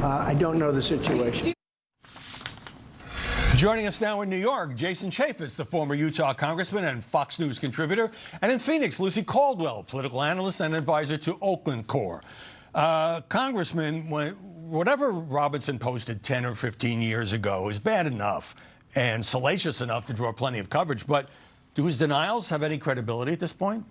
I don't know the situation. Joining us now in New York, Jason Chaffetz, the former Utah congressman and Fox News contributor, and in Phoenix, Lucy Caldwell, political analyst and advisor to Oakland Corps. Congressman, whatever Robinson posted 10 or 15 years ago is bad enough and salacious enough to draw plenty of coverage, but do his denials have any credibility at this point?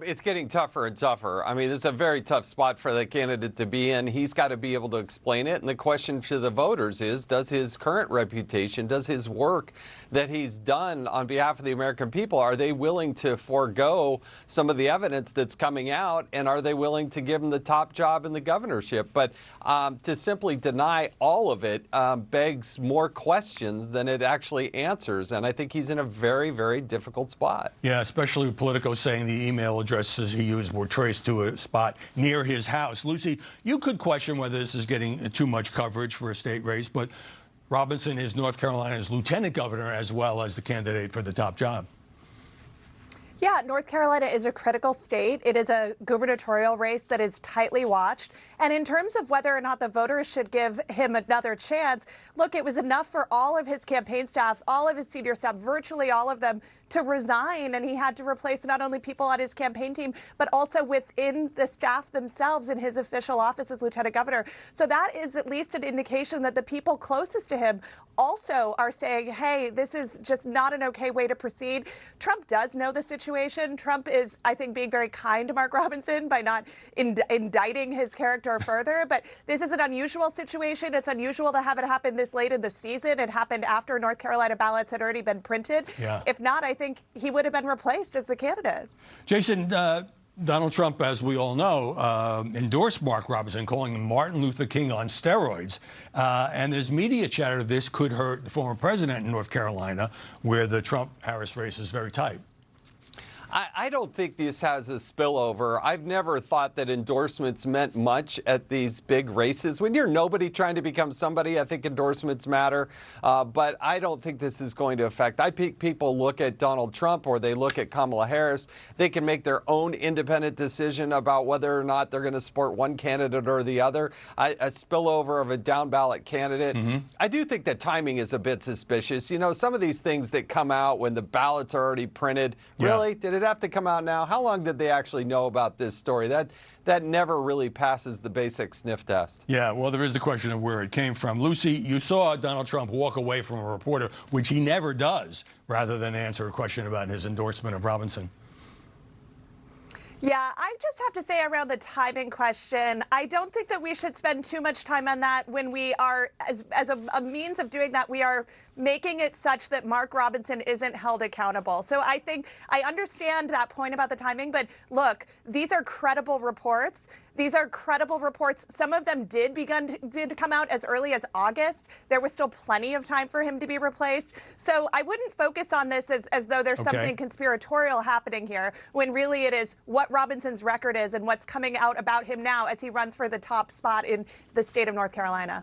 It's getting tougher and tougher. I mean, this is a very tough spot for the candidate to be in. He's got to be able to explain it. And the question to the voters is, does his current reputation, does his work that he's done on behalf of the American people, are they willing to forego some of the evidence that's coming out? And are they willing to give him the top job in the governorship? But to simply deny all of it begs more questions than it actually answers. And I think he's in a very, very difficult spot. Yeah, especially with Politico saying the email addresses he used were traced to a spot near his house. Lucy, you could question whether this is getting too much coverage for a state race, but Robinson is North Carolina's lieutenant governor as well as the candidate for the top job. Yeah, North Carolina is a critical state. It is a gubernatorial race that is tightly watched. And in terms of whether or not the voters should give him another chance, look, it was enough for all of his campaign staff, all of his senior staff, virtually all of them, to resign. And he had to replace not only people on his campaign team, but also within the staff themselves in his official office as lieutenant governor. So that is at least an indication that the people closest to him also are saying, hey, this is just not an okay way to proceed. Trump does know the situation. Trump is, I think, being very kind to Mark Robinson by not indicting his character further. But this is an unusual situation. It's unusual to have it happen this late in the season. It happened after North Carolina ballots had already been printed. Yeah. If not, I think he would have been replaced as the candidate. Jason, Donald Trump, as we all know, endorsed Mark Robinson, calling him Martin Luther King on steroids. And there's media chatter this could hurt the former president in North Carolina, where the Trump-Harris race is very tight. I don't think this has a spillover. I've never thought that endorsements meant much at these big races. When you're nobody trying to become somebody, I think endorsements matter. But I don't think this is going to affect. I think people look at Donald Trump or they look at Kamala Harris. They can make their own independent decision about whether or not they're going to support one candidate or the other. A spillover of a down ballot candidate. I do think that timing is a bit suspicious. You know, some of these things that come out when the ballots are already printed, really? Did it have to come out now? How long did they actually know about this story? That never really passes the basic sniff test. Yeah, well, there is the question of where it came from. Lucy, you saw Donald Trump walk away from a reporter, which he never does, rather than answer a question about his endorsement of Robinson. Yeah, I just have to say around the timing question, I don't think that we should spend too much time on that when we are, as a means of doing that, we are making it such that Mark Robinson isn't held accountable. So I think I understand that point about the timing, but look, these are credible reports. These are credible reports. Some of them did begin to come out as early as August. There was still plenty of time for him to be replaced. So I wouldn't focus on this as though there's something conspiratorial happening here, when really it is what Robinson's record is and what's coming out about him now as he runs for the top spot in the state of North Carolina.